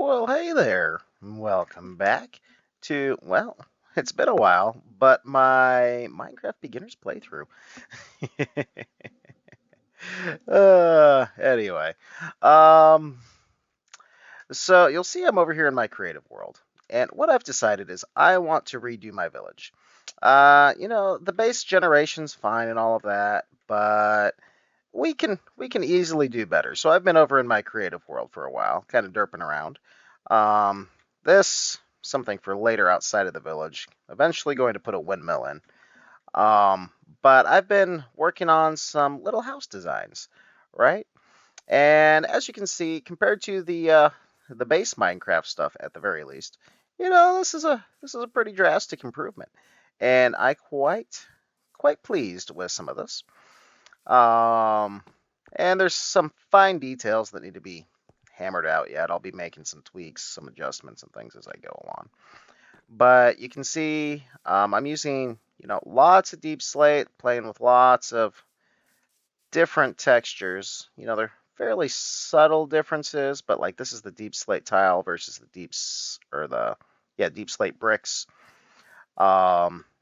Well, hey there. Welcome back to, well, it's been a while, but my Minecraft beginner's playthrough. Anyway, um, so you'll see I'm over here in my creative world, and what I've decided is I want to redo my village. The base generation's fine and all of that, but we can easily do better. So I've been over in my creative world for a while, kind of derping around. This something for later outside of the village. Eventually going to put a windmill in. Um, but I've been working on some little house designs, right? And as you can see, compared to the base Minecraft stuff at the very least, this is a pretty drastic improvement, and I quite pleased with some of this. Um, and there's some fine details that need to be hammered out yet. I'll be making some tweaks, some adjustments, and things as I go along. But you can see I'm using, lots of deep slate, playing with lots of different textures. They're fairly subtle differences, but like this is the deep slate tile versus the deep slate bricks.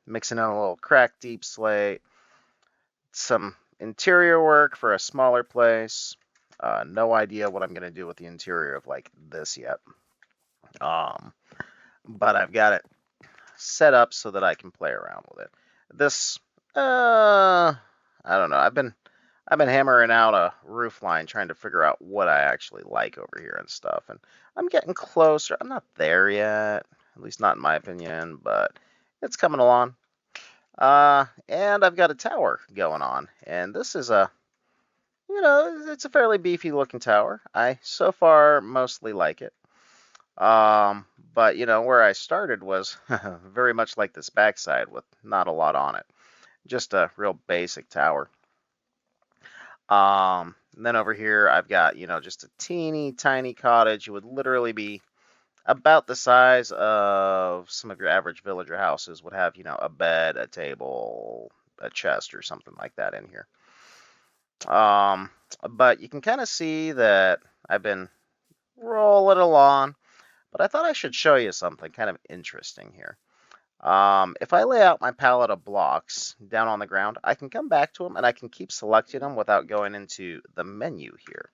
Mixing in a little cracked deep slate, some interior work for a smaller place. No idea what I'm going to do with the interior of like this yet. Um, but I've got it set up so that I can play around with it. This, I don't know. I've been hammering out a roof line trying to figure out what I actually like over here and stuff. And I'm getting closer. I'm not there yet, at least not in my opinion, but it's coming along. And I've got a tower going on, and this is it's a fairly beefy looking tower. I so far mostly like it. But where I started was very much like this backside with not a lot on it, just a real basic tower. And then over here I've got just a teeny tiny cottage. It would literally be about the size of some of your average villager houses would have, a bed, a table, a chest, or something like that in here. Um, but you can kind of see that I've been rolling along, but I thought I should show you something kind of interesting here. If I lay out my palette of blocks down on the ground, I can come back to them and I can keep selecting them without going into the menu here,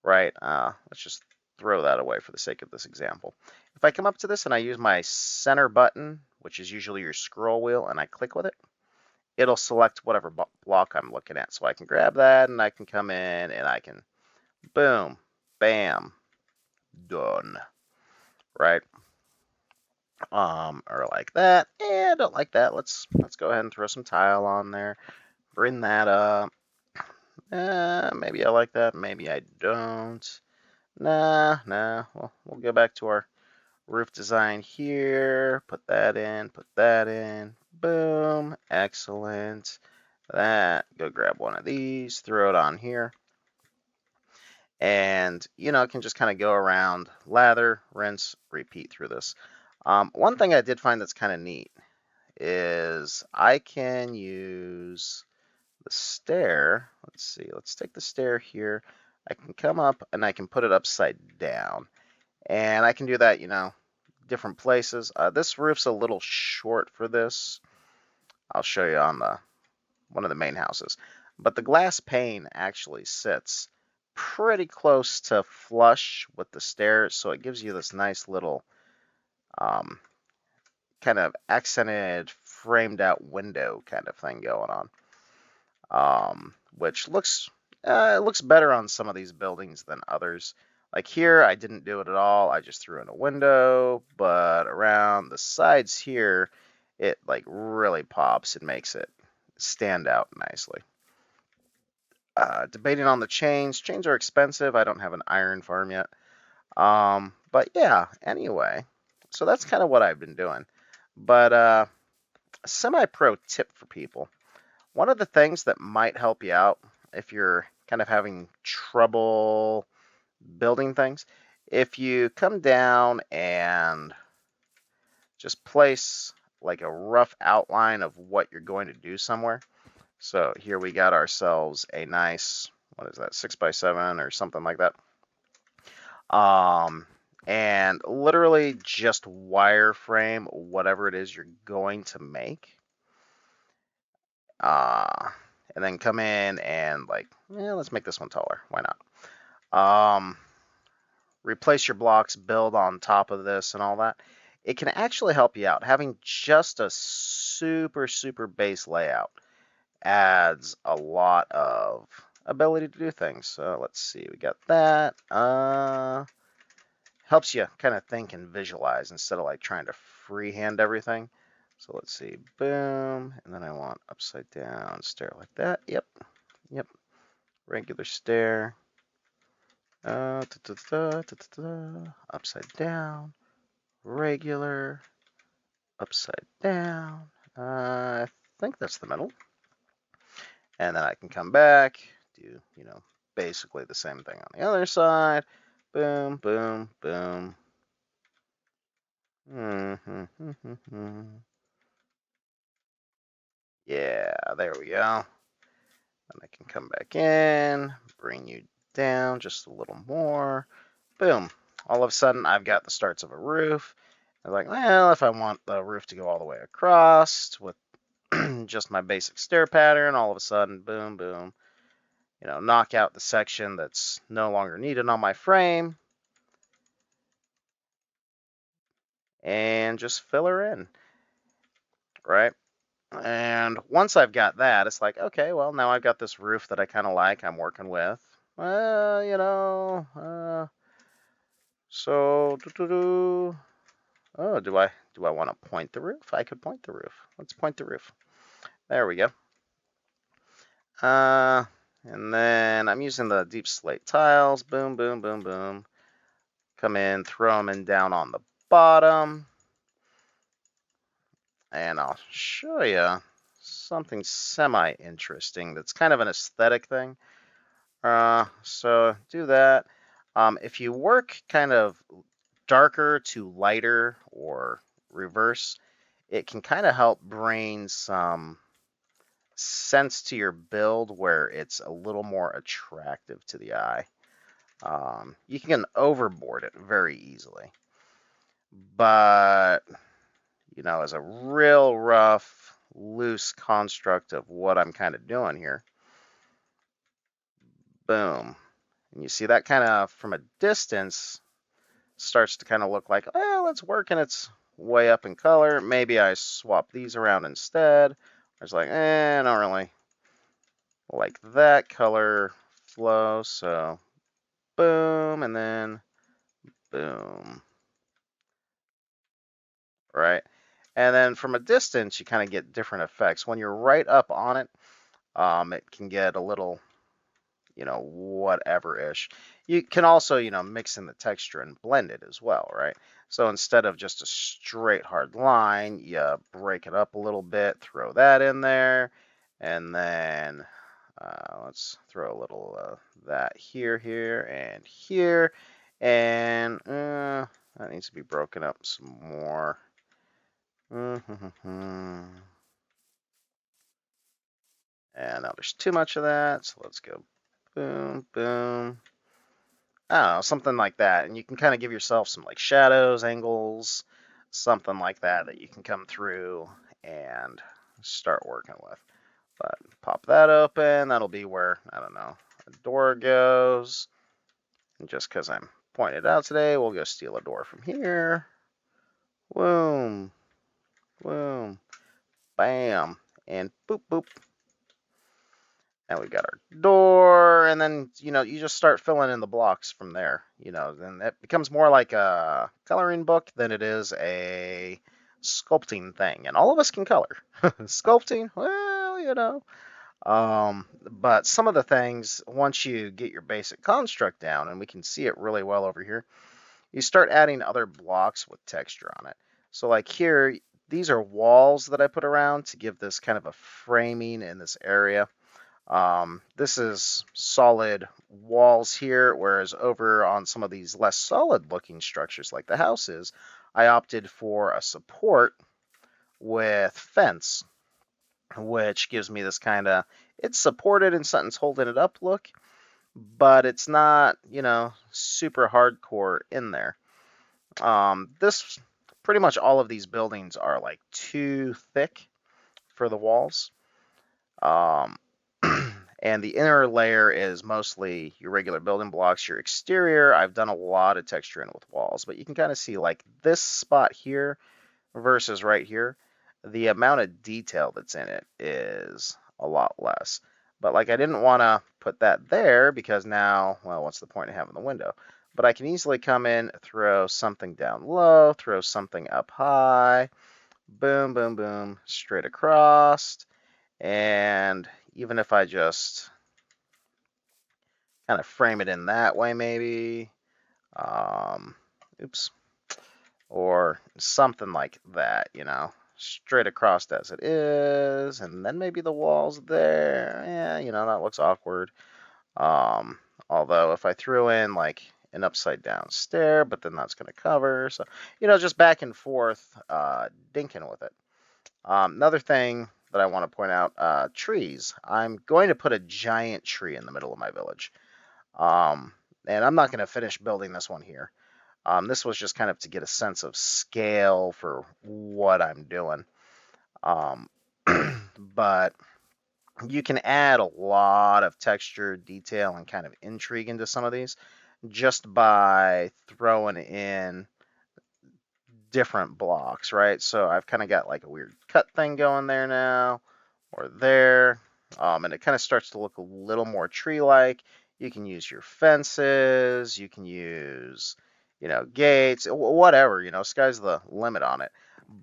right? Let's just throw that away for the sake of this example. If I come up to this and I use my center button, which is usually your scroll wheel, and I click with it, it'll select whatever block I'm looking at. So I can grab that and I can come in and I can, boom, bam, done, right? Or like that. And I don't like that. Let's go ahead and throw some tile on there. Bring that up. Maybe I like that. Maybe I don't. Nah. We'll go back to our roof design here. Put that in. Put that in. Boom. Excellent. That. Go grab one of these. Throw it on here. And, it can just kind of go around, lather, rinse, repeat through this. One thing I did find that's kind of neat is I can use the stair. Let's see, let's take the stair here. I can come up and I can put it upside down. And I can do that, different places. This roof's a little short for this. I'll show you on one of the main houses. But the glass pane actually sits pretty close to flush with the stairs, so it gives you this nice little um, kind of accented, framed out window kind of thing going on, which looks better on some of these buildings than others. Like here, I didn't do it at all. I just threw in a window, but around the sides here, it like really pops and makes it stand out nicely. Debating on the chains. Chains are expensive. I don't have an iron farm yet. But yeah, anyway, so that's kind of what I've been doing. But a semi-pro tip for people. One of the things that might help you out if you're kind of having trouble building things, if you come down and just place like a rough outline of what you're going to do somewhere. So here we got ourselves a nice, what is that, 6x7 or something like that. Um, and literally just wireframe whatever it is you're going to make. Uh, and then come in and like, yeah, let's make this one taller. Why not? Replace your blocks, build on top of this and all that. It can actually help you out. Having just a super base layout adds a lot of ability to do things. So let's see, we got that. Helps you kind of think and visualize instead of like trying to freehand everything. So let's see, boom, and then I want upside down stair like that. Yep, regular stair. Upside down, regular, upside down. I think that's the middle. And then I can come back, do, basically the same thing on the other side. Boom, boom, boom. Yeah, there we go. And I can come back in, bring you down just a little more. Boom. All of a sudden, I've got the starts of a roof. I was like, well, if I want the roof to go all the way across with just my basic stair pattern, all of a sudden, boom, boom, knock out the section that's no longer needed on my frame and just fill her in, right? And once I've got that, it's like, okay, well, now I've got this roof that I kind of like, I'm working with. So, oh, do I want to point the roof? I could point the roof. Let's point the roof. There we go. And then I'm using the deep slate tiles. Boom, boom, boom, boom. Come in, throw them in down on the bottom. And I'll show you something semi-interesting that's kind of an aesthetic thing. So do that. If you work kind of darker to lighter or reverse, it can kind of help bring some sense to your build where it's a little more attractive to the eye. You can overboard it very easily. But, as a real rough, loose construct of what I'm kind of doing here, boom. And you see that kind of from a distance starts to kind of look like, well, it's working its way up in color. Maybe I swap these around instead. I was like, I don't really like that color flow, so boom, and then boom, right? And then from a distance, you kind of get different effects. When you're right up on it, it can get a little, whatever-ish. You can also, mix in the texture and blend it as well, right? So instead of just a straight hard line, you break it up a little bit, throw that in there, and then let's throw a little that here, and here, and that needs to be broken up some more. And now there's too much of that, so let's go boom, boom. I don't know, something like that. And you can kind of give yourself some like shadows, angles, something like that that you can come through and start working with. But pop that open, that'll be where, I don't know, a door goes. And just because I'm pointing it out today, we'll go steal a door from here. Boom, boom, bam, and boop, boop. And we got our door, and then, you just start filling in the blocks from there. Then it becomes more like a coloring book than it is a sculpting thing. And all of us can color. Sculpting, well, But some of the things, once you get your basic construct down, and we can see it really well over here, you start adding other blocks with texture on it. So like here, these are walls that I put around to give this kind of a framing in this area. This is solid walls here, whereas over on some of these less solid looking structures like the house is, I opted for a support with fence, which gives me this kind of, it's supported and something's holding it up look, but it's not, super hardcore in there. This pretty much all of these buildings are like too thick for the walls. Um, and the inner layer is mostly your regular building blocks. Your exterior, I've done a lot of texture in with walls, but you can kind of see like this spot here versus right here, the amount of detail that's in it is a lot less. But like I didn't want to put that there because now, well, what's the point of having the window? But I can easily come in, throw something down low, throw something up high, boom, boom, boom, straight across. And even if I just kind of frame it in that way, maybe, oops, or something like that, straight across as it is, and then maybe the walls there. Yeah, that looks awkward. Um, Although if I threw in like an upside down stair, but then that's going to cover. So, just back and forth, dinking with it. Another thing that I want to point out, trees. I'm going to put a giant tree in the middle of my village. Um, and I'm not going to finish building this one here. This was just kind of to get a sense of scale for what I'm doing. Um, but you can add a lot of texture, detail, and kind of intrigue into some of these just by throwing in different blocks, right? So I've kind of got like a weird cut thing going there now, or there, and it kind of starts to look a little more tree-like. You can use your fences, you can use, gates, whatever, sky's the limit on it.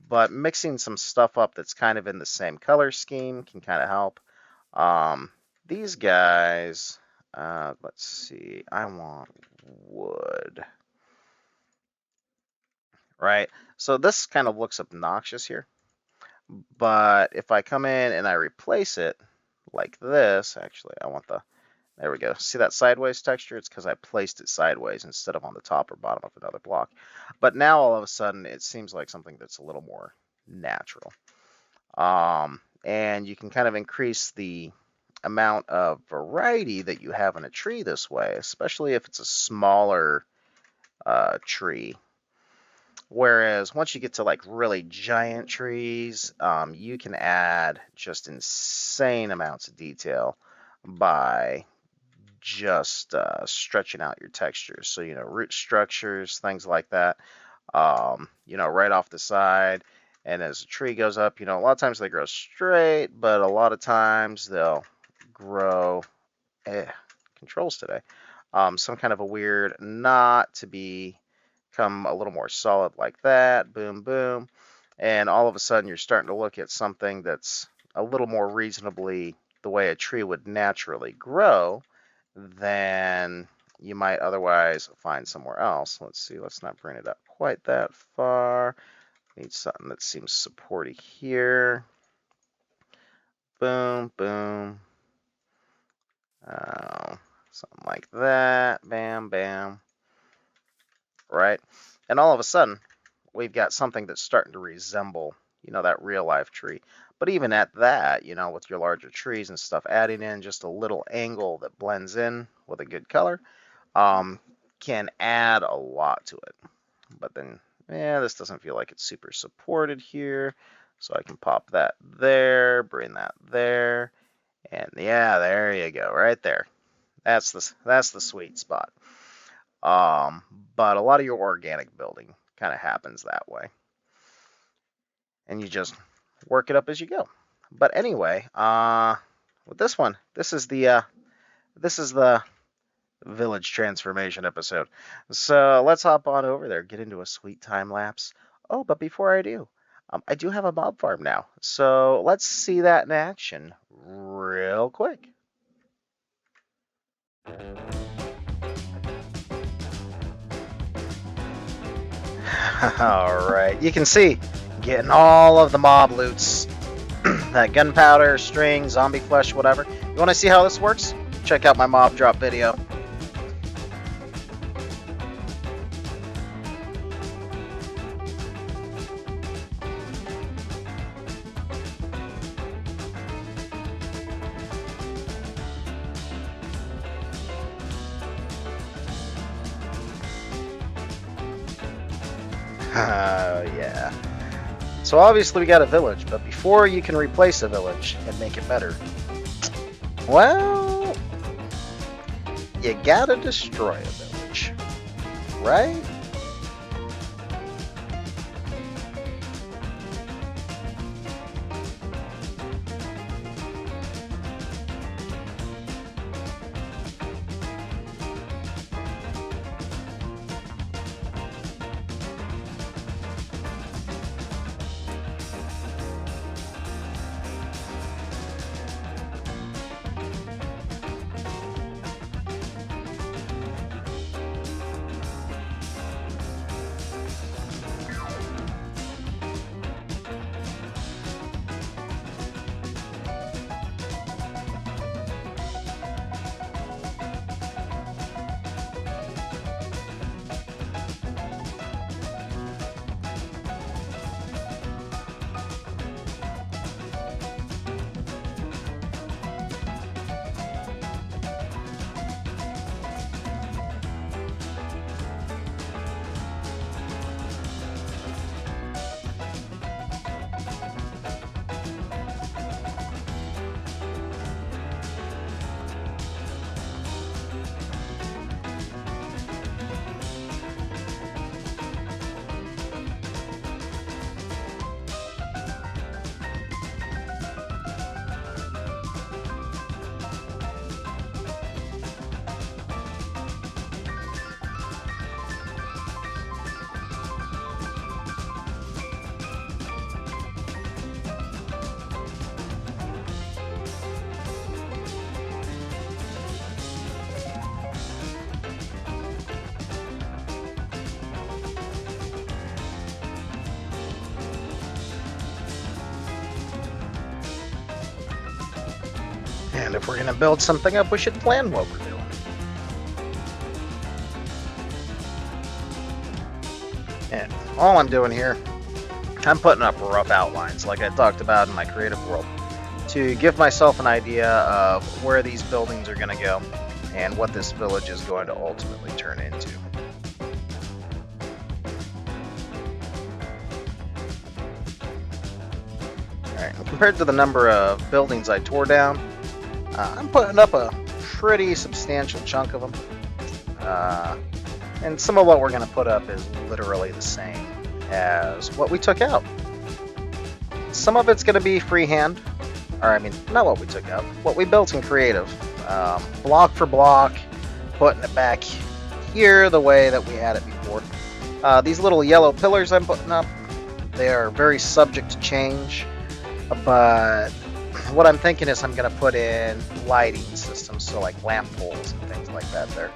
But mixing some stuff up that's kind of in the same color scheme can kind of help. These guys, let's see, I want wood, right? So this kind of looks obnoxious here, but if I come in and I replace it like this, actually, I want there we go. See that sideways texture? It's because I placed it sideways instead of on the top or bottom of another block. But now all of a sudden, it seems like something that's a little more natural. And you can kind of increase the amount of variety that you have in a tree this way, especially if it's a smaller tree. Whereas once you get to like really giant trees, you can add just insane amounts of detail by just stretching out your textures. So, root structures, things like that, right off the side. And as the tree goes up, a lot of times they grow straight, but a lot of times they'll grow, controls today, some kind of a weird knot to become a little more solid like that, boom, boom. And all of a sudden you're starting to look at something that's a little more reasonably the way a tree would naturally grow than you might otherwise find somewhere else. Let's see, let's not bring it up quite that far. Need something that seems supporty here. Boom, boom. Something like that. Bam, bam. Right? And all of a sudden, we've got something that's starting to resemble, that real life tree. But even at that, with your larger trees and stuff, adding in just a little angle that blends in with a good color, can add a lot to it. But then, this doesn't feel like it's super supported here. So I can pop that there, bring that there, and yeah, there you go, right there. That's the sweet spot. But a lot of your organic building kind of happens that way, and you just work it up as you go. But anyway, with this one, this is the village transformation episode. So let's hop on over there, get into a sweet time lapse. Oh, but before I do have a mob farm now. So let's see that in action real quick. All right, you can see getting all of the mob loots, that gunpowder, string, zombie flesh, whatever. You want to see how this works? Check out my mob drop video. Yeah. So obviously we got a village, but before you can replace a village and make it better, well, you gotta destroy a village, right? And if we're gonna build something up, we should plan what we're doing. And all I'm doing here, I'm putting up rough outlines, like I talked about in my creative world, to give myself an idea of where these buildings are gonna go and what this village is going to ultimately turn into. Alright, compared to the number of buildings I tore down, I'm putting up a pretty substantial chunk of them. And some of what we're going to put up is literally the same as what we took out. Some of it's going to be freehand, or I mean, not what we took out, what we built in creative. Block for block, putting it back here the way that we had it before. These little yellow pillars I'm putting up, they are very subject to change, but what I'm thinking is I'm going to put in lighting systems, so like lamp poles and things like that there.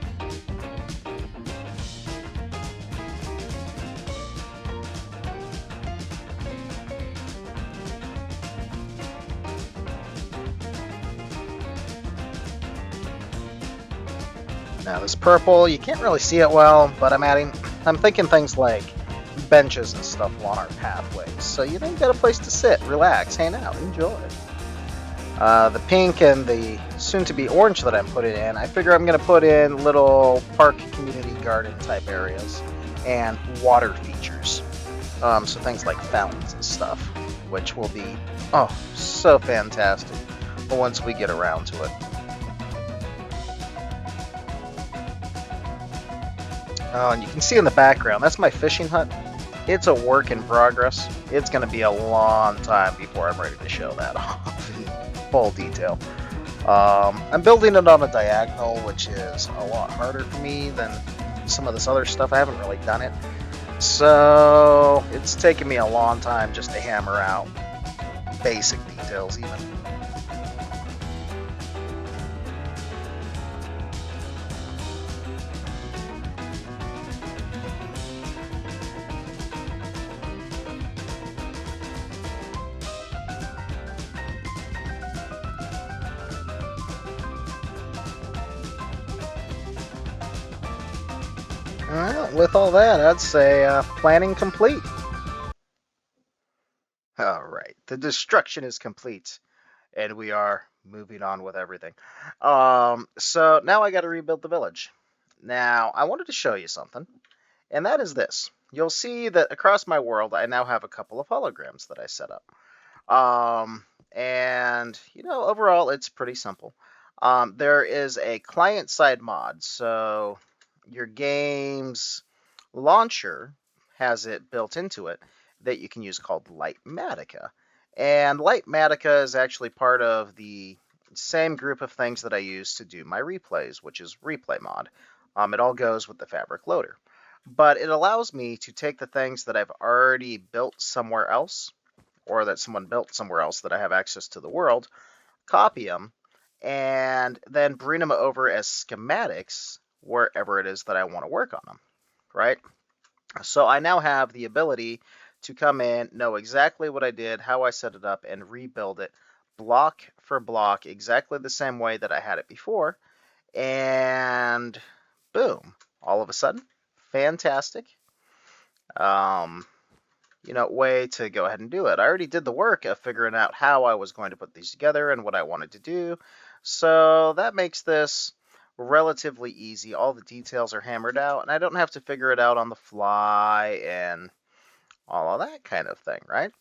Now this purple, you can't really see it well, but I'm thinking things like benches and stuff along our pathways. So you then got a place to sit, relax, hang out, enjoy. The pink and the soon-to-be orange that I'm putting in, I figure I'm going to put in little park community garden type areas and water features. So things like fountains and stuff, which will be, oh, so fantastic once we get around to it. Oh, and you can see in the background, that's my fishing hut. It's a work in progress. It's going to be a long time before I'm ready to show that off in full detail. I'm building it on a diagonal, which is a lot harder for me than some of this other stuff. I haven't really done it. So it's taken me a long time just to hammer out basic details even. Well, with all that, I'd say planning complete. All right, the destruction is complete, and we are moving on with everything. So now I got to rebuild the village. Now, I wanted to show you something, and that is this. you'll see that across my world, I now have a couple of holograms that I set up. And overall, it's pretty simple. There is a client-side mod, so your game's launcher has it built into it that you can use called Lightmatica. And Lightmatica is actually part of the same group of things that I use to do my replays, which is Replay Mod. It all goes with the Fabric Loader. But it allows me to take the things that I've already built somewhere else, or that someone built somewhere else that I have access to the world, copy them, and then bring them over as schematics wherever it is that I want to work on them, right? So I now have the ability to come in, know exactly what I did, how I set it up, and rebuild it block for block exactly the same way that I had it before. And boom, all of a sudden, fantastic. Way to go ahead and do it. I already did the work of figuring out how I was going to put these together and what I wanted to do. So that makes this relatively easy. All the details are hammered out, and I don't have to figure it out on the fly and all of that kind of thing, right?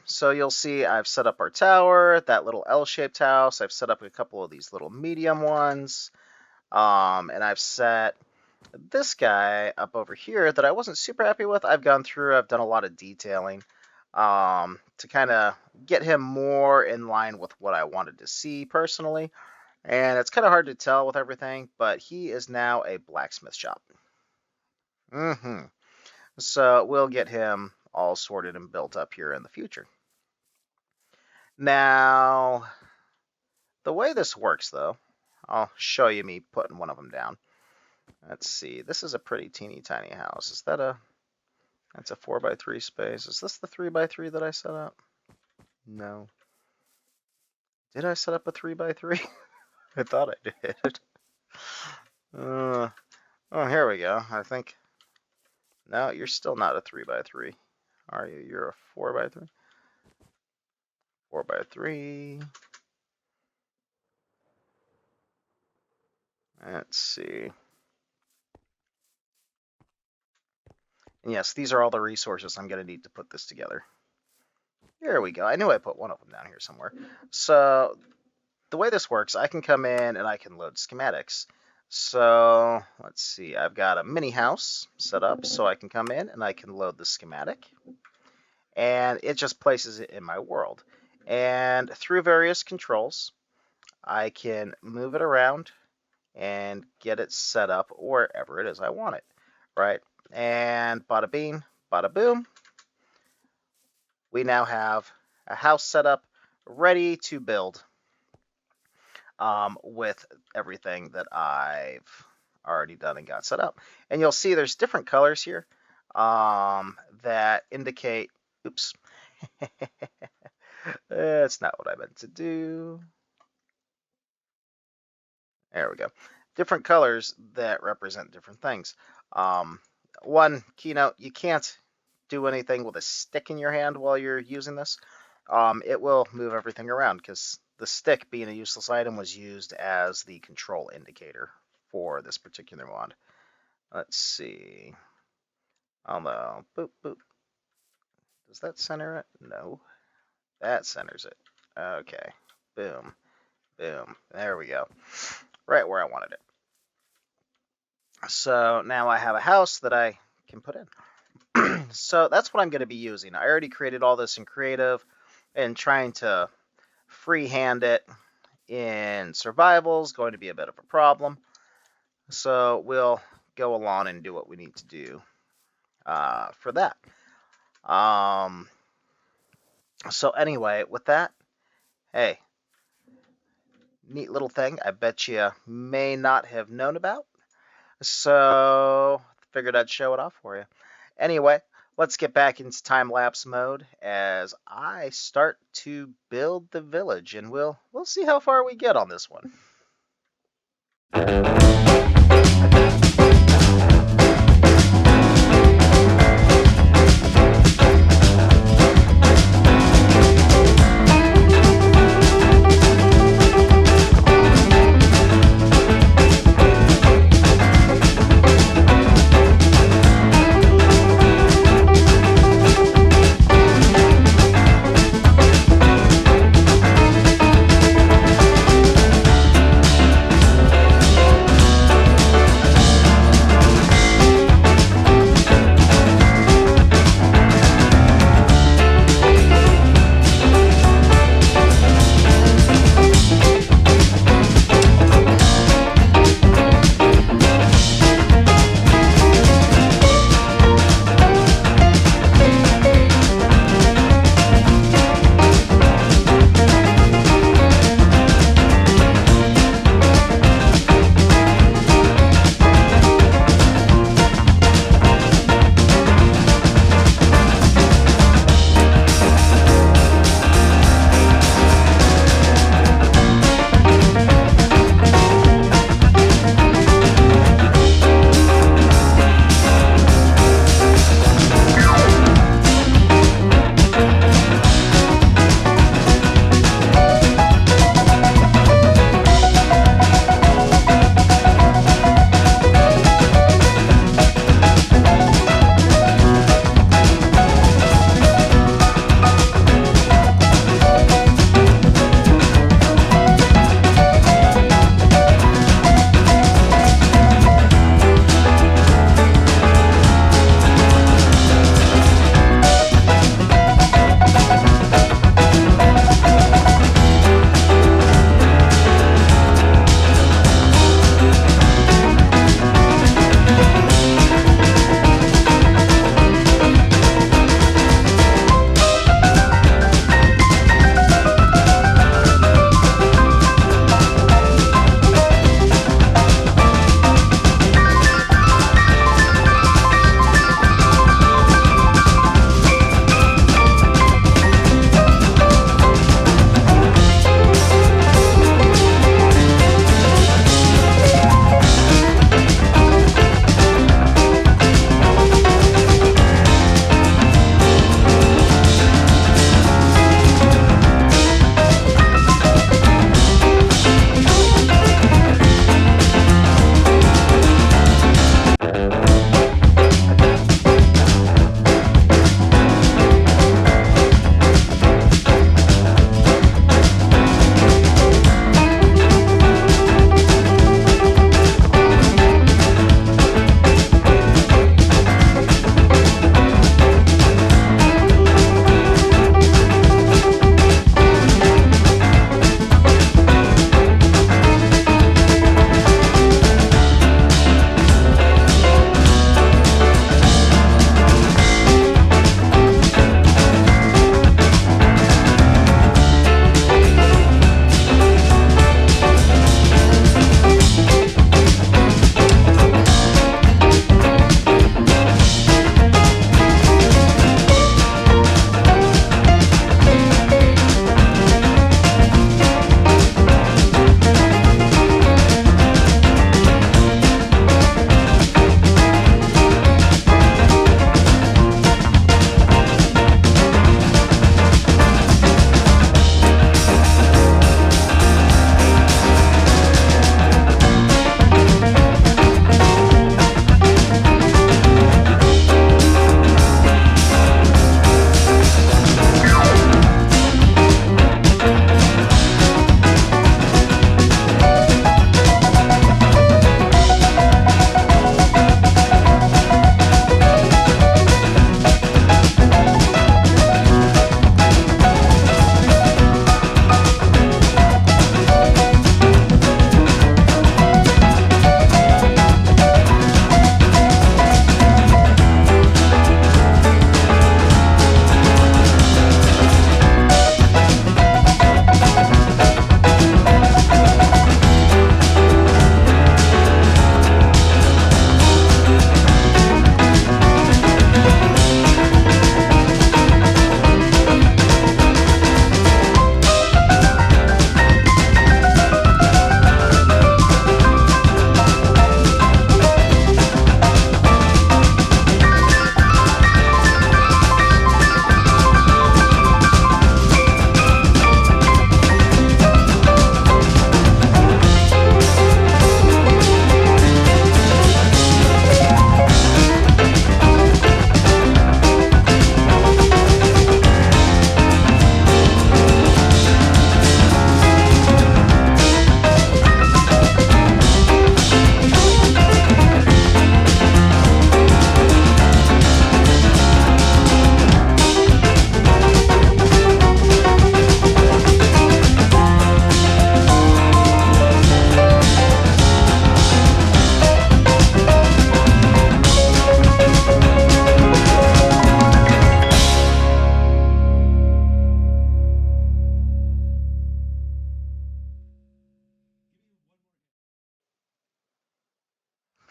So you'll see I've set up our tower, that little L-shaped house. I've set up a couple of these little medium ones. And I've set this guy up over here that I wasn't super happy with. I've gone through, I've done a lot of detailing to kind of get him more in line with what I wanted to see personally. And it's kind of hard to tell with everything, but he is now a blacksmith shop. So we'll get him all sorted and built up here in the future. Now, the way this works, though, I'll show you me putting one of them down. Let's see. This is a pretty teeny tiny house. Is that that's a 4x3 space. Is this the 3x3 that I set up? No. Did I set up a 3x3? I thought I did. Oh, here we go. I think. No, you're still not a 3x3. Are you? You're a 4x3? 4x3. Let's see. And yes, these are all the resources I'm going to need to put this together. Here we go. I knew I put one of them down here somewhere. So the way this works, I can come in and I can load schematics. So let's see. I've got a mini house set up, so I can come in and I can load the schematic. And it just places it in my world. And through various controls, I can move it around and get it set up wherever it is I want it, right? And bada bing, bada boom, we now have a house set up ready to build with everything that I've already done and got set up. And you'll see there's different colors here that indicate, oops, that's not what I meant to do. There we go. Different colors that represent different things. One keynote, you can't do anything with a stick in your hand while you're using this. It will move everything around because the stick, being a useless item, was used as the control indicator for this particular mod. Let's see. Although, boop, boop. Does that center it? No. That centers it. Okay. Boom. Boom. There we go. Right where I wanted it. So now I have a house that I can put in. So that's what I'm going to be using. I already created all this in creative and trying to freehand it in survival is going to be a bit of a problem. So we'll go along and do what we need to do for that. So anyway, with that, hey, neat little thing I bet you may not have known about. So figured I'd show it off for you. Anyway, let's get back into time-lapse mode as I start to build the village, and we'll see how far we get on this one.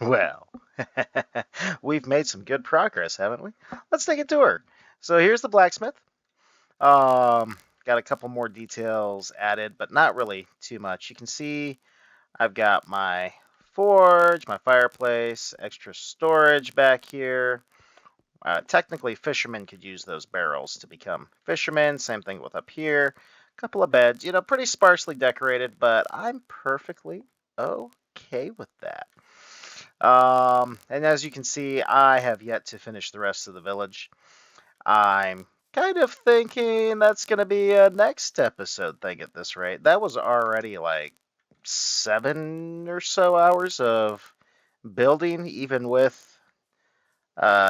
Well, we've made some good progress, haven't we? Let's take a tour. So here's the blacksmith. Um, got a couple more details added, but not really too much. You can see I've got my forge, my fireplace, extra storage back here. Technically, fishermen could use those barrels to become fishermen. Same thing with up here. A couple of beds, pretty sparsely decorated, but I'm perfectly okay with that. And as you can see, I have yet to finish the rest of the village. I'm kind of thinking that's going to be a next episode thing at this rate. That was already like 7 or so hours of building, even with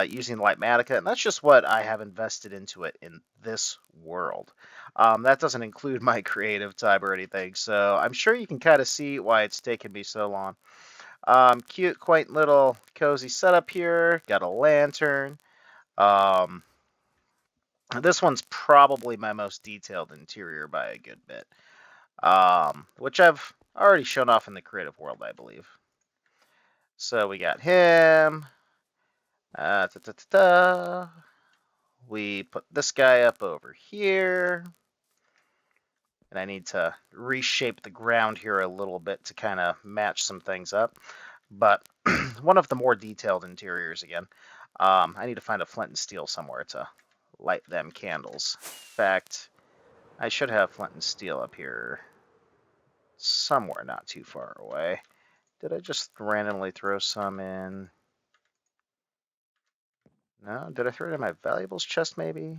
using Lightmatica, and that's just what I have invested into it in this world. That doesn't include my creative time or anything, so I'm sure you can kind of see why it's taken me so long. Cute, quaint little cozy setup here. Got a lantern. Um, this one's probably my most detailed interior by a good bit, which I've already shown off in the creative world, I believe. So we got him. Ta -ta -ta -ta. We put this guy up over here. And I need to reshape the ground here a little bit to kind of match some things up. But one of the more detailed interiors again. I need to find a flint and steel somewhere to light them candles. In fact, I should have flint and steel up here somewhere not too far away. Did I just randomly throw some in? No? Did I throw it in my valuables chest maybe?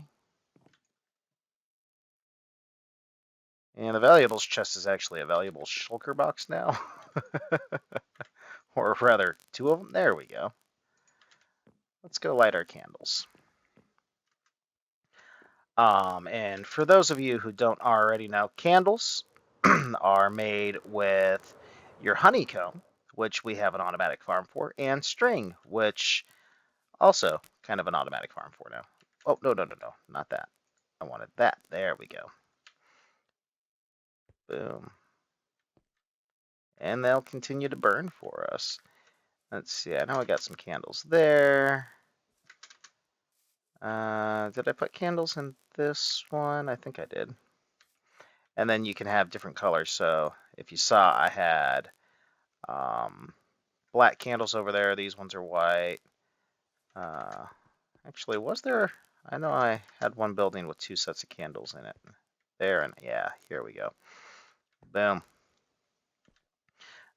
And the valuables chest is actually a valuable shulker box now. Or rather, two of them. There we go. Let's go light our candles. And for those of you who don't already know, candles are made with your honeycomb, which we have an automatic farm for, and string, which also kind of an automatic farm for now. Oh, no, not that. I wanted that. There we go. Boom. And they'll continue to burn for us. Let's see, I know I got some candles there. Did I put candles in this one? I think I did. And then you can have different colors. So if you saw, I had black candles over there. These ones are white. Actually, was there? I know I had one building with two sets of candles in it. There, and yeah, here we go. Boom.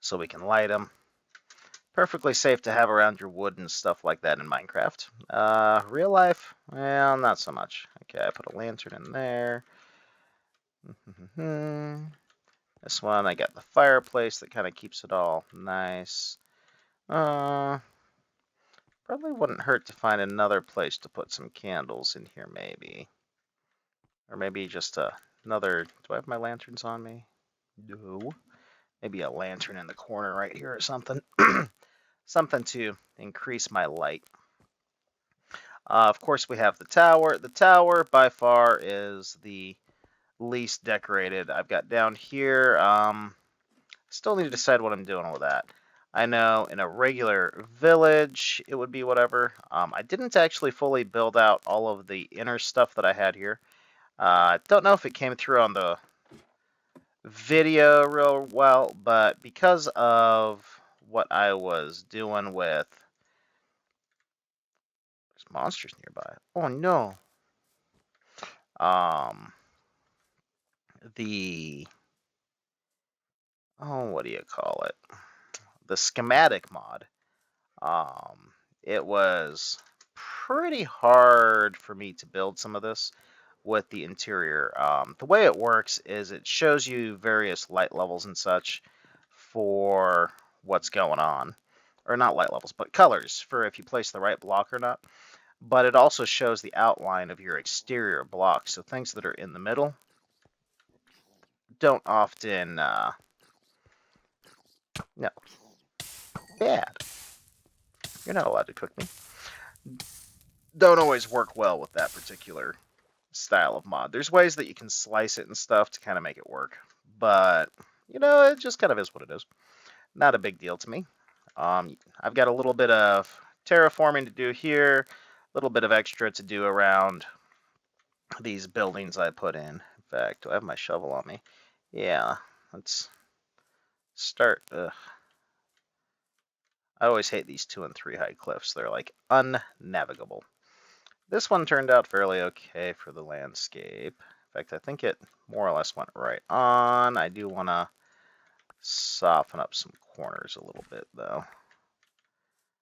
So we can light them. Perfectly safe to have around your wood and stuff like that in Minecraft. Real life, well, not so much. Okay, I put a lantern in there. This one, I got the fireplace that kind of keeps it all nice. Probably wouldn't hurt to find another place to put some candles in here, maybe. Or maybe just another... Do I have my lanterns on me? No. Maybe a lantern in the corner right here or something. Something to increase my light. Of course, we have the tower. The tower, by far, is the least decorated. I've got down here... Still need to decide what I'm doing with that. I know in a regular village, it would be whatever. I didn't actually fully build out all of the inner stuff that I had here. Don't know if it came through on the video real well, but because of what I was doing with... There's monsters nearby. Oh, no. What do you call it? The schematic mod. It was pretty hard for me to build some of this with the interior. The way it works is it shows you various light levels and such for what's going on. Or not light levels, but colors for if you place the right block or not. But it also shows the outline of your exterior blocks. So things that are in the middle don't often... no. Bad. You're not allowed to cook me. Don't always work well with that particular style of mod. There's ways that you can slice it and stuff to kind of make it work. But, it just kind of is what it is. Not a big deal to me. I've got a little bit of terraforming to do here, a little bit of extra to do around these buildings I put in. In fact, do I have my shovel on me? Yeah, let's start. I always hate these 2 and 3 high cliffs. They're like unnavigable. This one turned out fairly okay for the landscape. In fact, I think it more or less went right on. I do want to soften up some corners a little bit, though.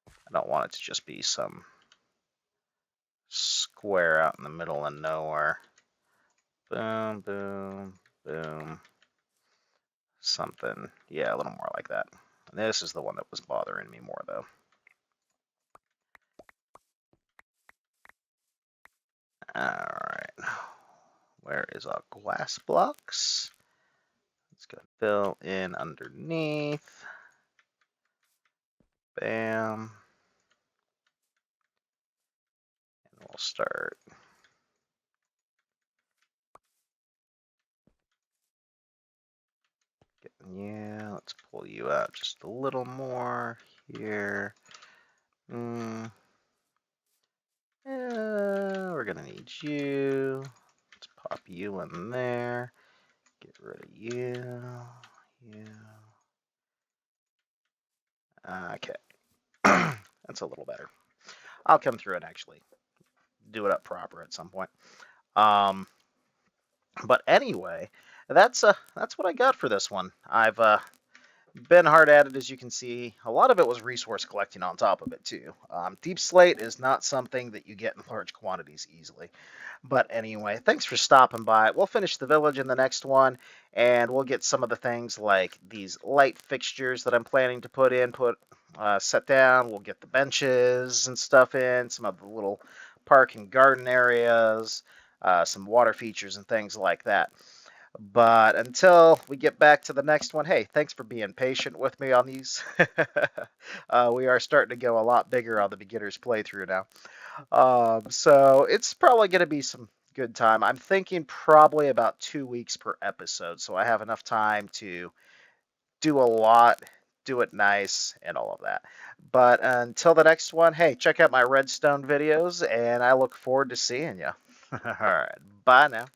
I don't want it to just be some square out in the middle of nowhere. Boom, boom, boom. Something. Yeah, a little more like that. This is the one that was bothering me more, though. Alright. Where is our glass blocks? Let's go fill in underneath. Bam. And we'll start. Yeah, let's pull you out just a little more here. Yeah, we're gonna need you. Let's pop you in there. Get rid of you. Okay. That's a little better. I'll come through and actually do it up proper at some point. But anyway, that's what I got for this one. I've been hard at it, as you can see. A lot of it was resource collecting on top of it too. Deep slate is not something that you get in large quantities easily. But anyway, thanks for stopping by. We'll finish the village in the next one, and we'll get some of the things like these light fixtures that I'm planning to set down. We'll get the benches and stuff in, some of the little park and garden areas, some water features and things like that. But until we get back to the next one, hey, thanks for being patient with me on these. We are starting to go a lot bigger on the beginner's playthrough now. So it's probably going to be some good time. I'm thinking probably about 2 weeks per episode, so I have enough time to do a lot, do it nice, and all of that. But until the next one, hey, check out my redstone videos, and I look forward to seeing you. All right, bye now.